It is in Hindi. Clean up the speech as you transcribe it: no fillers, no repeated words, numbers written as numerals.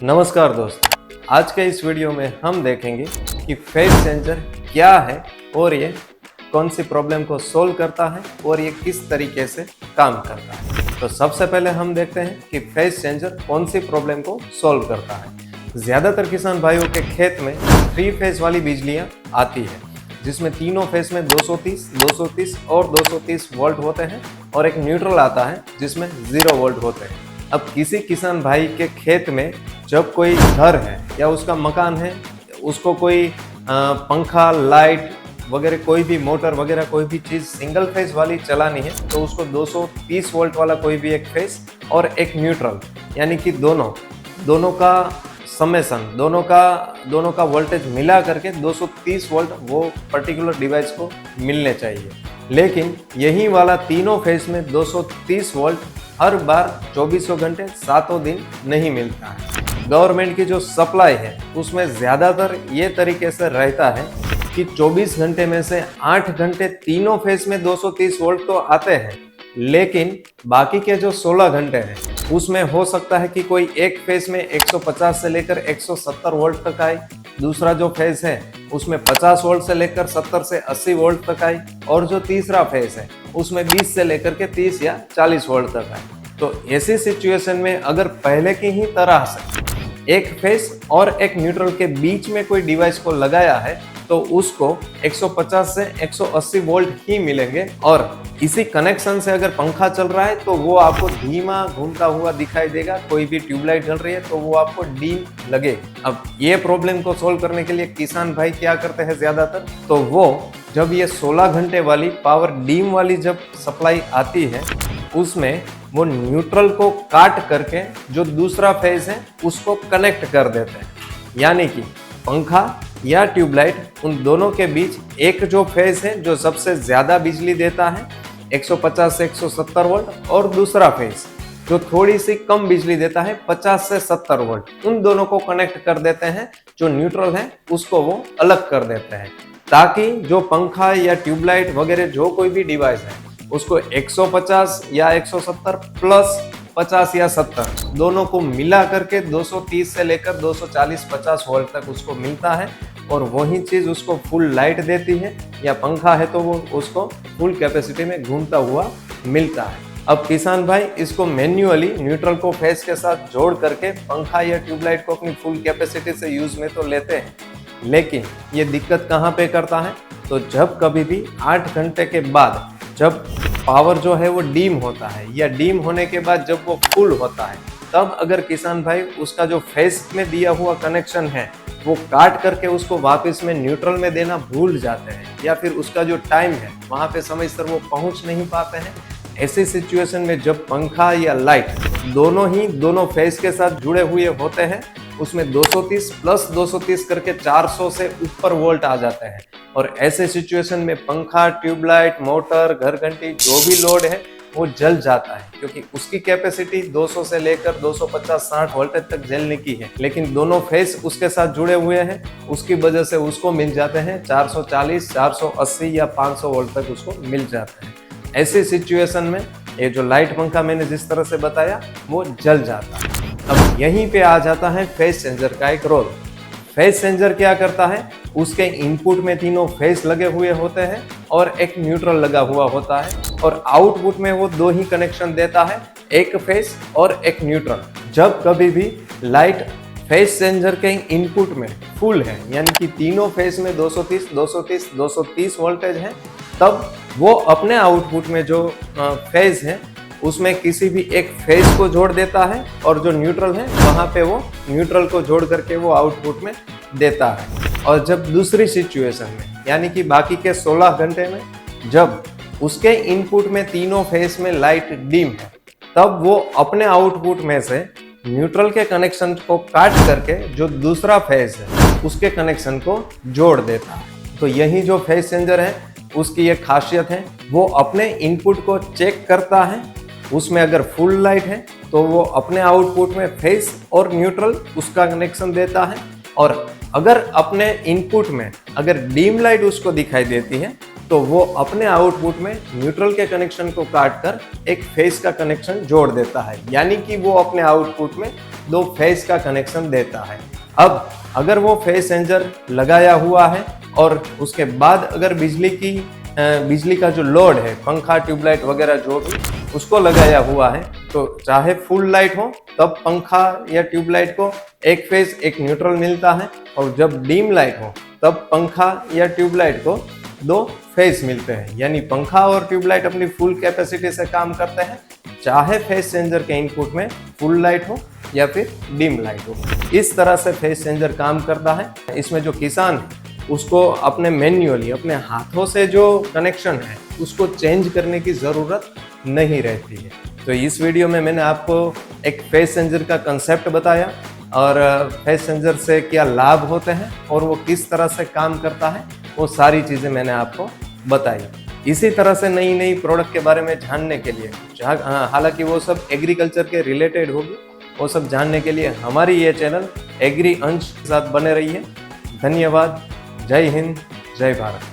नमस्कार दोस्तों, आज के इस वीडियो में हम देखेंगे कि फेज चेंजर क्या है और ये कौन सी प्रॉब्लम को सोल्व करता है और ये किस तरीके से काम करता है। तो सबसे पहले हम देखते हैं कि फेज चेंजर कौन सी प्रॉब्लम को सोल्व करता है। ज़्यादातर किसान भाइयों के खेत में 3 फेज वाली बिजलियाँ आती है, जिसमें तीनों फेज में 230, 230 और 230 वोल्ट होते हैं और एक न्यूट्रल आता है जिसमें 0 वोल्ट होते हैं। अब किसी किसान भाई के खेत में जब कोई घर है या उसका मकान है, उसको कोई पंखा, लाइट वगैरह कोई भी मोटर वगैरह कोई भी चीज़ सिंगल फेज वाली चलानी है, तो उसको 230 वोल्ट वाला कोई भी एक फेज और एक न्यूट्रल, यानी कि दोनों का समेसन, दोनों का वोल्टेज मिला करके 230 वोल्ट वो पर्टिकुलर डिवाइस को मिलने चाहिए। लेकिन यही वाला तीनों फेज में 230 वोल्ट हर बार 24 घंटे 7 दिन नहीं मिलता है। गवर्नमेंट की जो सप्लाई है उसमें ज़्यादातर ये तरीके से रहता है कि 24 घंटे में से 8 घंटे तीनों फेज में 230 वोल्ट तो आते हैं, लेकिन बाकी के जो 16 घंटे हैं उसमें हो सकता है कि कोई एक फेज में 150 से लेकर 170 वोल्ट तक आए, दूसरा जो फेज है उसमें 50 वोल्ट से लेकर 70 से 80 वोल्ट तक आए, और जो तीसरा फेज है उसमें 20 से लेकर के 30 या 40 वोल्ट तक आए। तो ऐसी सिचुएशन में अगर पहले की ही तरह से एक फेज और एक न्यूट्रल के बीच में कोई डिवाइस को लगाया है तो उसको 150 से 180 वोल्ट ही मिलेंगे, और इसी कनेक्शन से अगर पंखा चल रहा है तो वो आपको धीमा घूमता हुआ दिखाई देगा। कोई भी ट्यूबलाइट जल रही है तो वो आपको डीम लगे। अब ये प्रॉब्लम को सोल्व करने के लिए किसान भाई क्या करते हैं ज़्यादातर, तो वो जब ये 16 घंटे वाली पावर डीम वाली जब सप्लाई आती है उसमें वो न्यूट्रल को काट करके जो दूसरा फेज है उसको कनेक्ट कर देते हैं, यानी कि पंखा या ट्यूबलाइट उन दोनों के बीच एक जो फेज है जो सबसे ज़्यादा बिजली देता है 150 से 170 वोल्ट, और दूसरा फेज जो थोड़ी सी कम बिजली देता है 50 से 70 वोल्ट, उन दोनों को कनेक्ट कर देते हैं। जो न्यूट्रल है उसको वो अलग कर देते हैं, ताकि जो पंखा या ट्यूबलाइट वगैरह जो कोई भी डिवाइस है उसको 150 या 170 प्लस 50 या 70 दोनों को मिला करके 230 से लेकर 240-50 वोल्ट तक उसको मिलता है, और वही चीज़ उसको फुल लाइट देती है, या पंखा है तो वो उसको फुल कैपेसिटी में घूमता हुआ मिलता है। अब किसान भाई इसको मैन्युअली न्यूट्रल को फेज के साथ जोड़ करके पंखा या ट्यूबलाइट को अपनी फुल कैपेसिटी से यूज में तो लेते हैं, लेकिन ये दिक्कत कहाँ पे करता है, तो जब कभी भी 8 घंटे के बाद जब पावर जो है वो डीम होता है, या डीम होने के बाद जब वो फुल होता है, तब अगर किसान भाई उसका जो फेज में दिया हुआ कनेक्शन है वो काट करके उसको वापस में न्यूट्रल में देना भूल जाते हैं, या फिर उसका जो टाइम है वहाँ पे समय पर वो पहुँच नहीं पाते हैं, ऐसी सिचुएशन में जब पंखा या लाइट दोनों फेज के साथ जुड़े हुए होते हैं उसमें 230 प्लस 230 करके 400 से ऊपर वोल्ट आ जाते हैं, और ऐसे सिचुएशन में पंखा, ट्यूबलाइट, मोटर, घर घंटी जो भी लोड है वो जल जाता है, क्योंकि उसकी कैपेसिटी 200 से लेकर 250-60 वोल्ट तक जलने की है, लेकिन दोनों फेस उसके साथ जुड़े हुए हैं, उसकी वजह से उसको मिल जाते हैं 440, 480 या 500 वोल्ट तक उसको मिल जाते हैं। ऐसी सिचुएशन में ये जो लाइट पंखा मैंने जिस तरह से बताया वो जल जाता है। अब यहीं पे आ जाता है फेज चेंजर का एक रोल। फेज चेंजर क्या करता है, उसके इनपुट में तीनों फेज लगे हुए होते हैं और एक न्यूट्रल लगा हुआ होता है, और आउटपुट में वो 2 ही कनेक्शन देता है, एक फेज और एक न्यूट्रल। जब कभी भी लाइट फेज चेंजर के इनपुट में फुल है, यानी कि तीनों फेज में 230 वोल्टेज है, तब वो अपने आउटपुट में जो फेज है उसमें किसी भी एक फेज को जोड़ देता है, और जो न्यूट्रल है वहाँ पे वो न्यूट्रल को जोड़ करके वो आउटपुट में देता है। और जब दूसरी सिचुएशन में, यानी कि बाकी के 16 घंटे में जब उसके इनपुट में तीनों फेज में लाइट डिम है, तब वो अपने आउटपुट में से न्यूट्रल के कनेक्शन को काट करके जो दूसरा फेज है उसके कनेक्शन को जोड़ देता है। तो यही जो फेज चेंजर है उसकी एक खासियत है, वो अपने इनपुट को चेक करता है, उसमें अगर फुल लाइट है तो वो अपने आउटपुट में फेज और न्यूट्रल उसका कनेक्शन देता है, और अगर अपने इनपुट में अगर डीम लाइट उसको दिखाई देती है तो वो अपने आउटपुट में न्यूट्रल के कनेक्शन को काट कर एक फेज का कनेक्शन जोड़ देता है, यानी कि वो अपने आउटपुट में दो फेज का कनेक्शन देता है। अब अगर वो फेज चेंजर लगाया हुआ है और उसके बाद अगर बिजली का जो लोड है, पंखा ट्यूबलाइट वगैरह जो भी उसको लगाया हुआ है, तो चाहे फुल लाइट हो तब पंखा या ट्यूबलाइट को एक फेज एक न्यूट्रल मिलता है, और जब डीम लाइट हो तब पंखा या ट्यूबलाइट को दो फेज मिलते हैं। यानी पंखा और ट्यूबलाइट अपनी फुल कैपेसिटी से काम करते हैं, चाहे फेज चेंजर के इनपुट में फुल लाइट हो या फिर डिम लाइट हो। इस तरह से फेज चेंजर काम करता है। इसमें जो किसान है उसको अपने मैन्युअली अपने हाथों से जो कनेक्शन है उसको चेंज करने की ज़रूरत नहीं रहती है। तो इस वीडियो में मैंने आपको एक फेज चेंजर का कंसेप्ट बताया और फेज चेंजर से क्या लाभ होते हैं और वो किस तरह से काम करता है, वो सारी चीज़ें मैंने आपको बताई। इसी तरह से नई नई प्रोडक्ट के बारे में जानने के लिए, हालांकि वो सब एग्रीकल्चर के रिलेटेड होगी, वो सब जानने के लिए हमारी ये चैनल एग्री अंश के साथ बने रहिए। धन्यवाद। जय हिंद, जय भारत।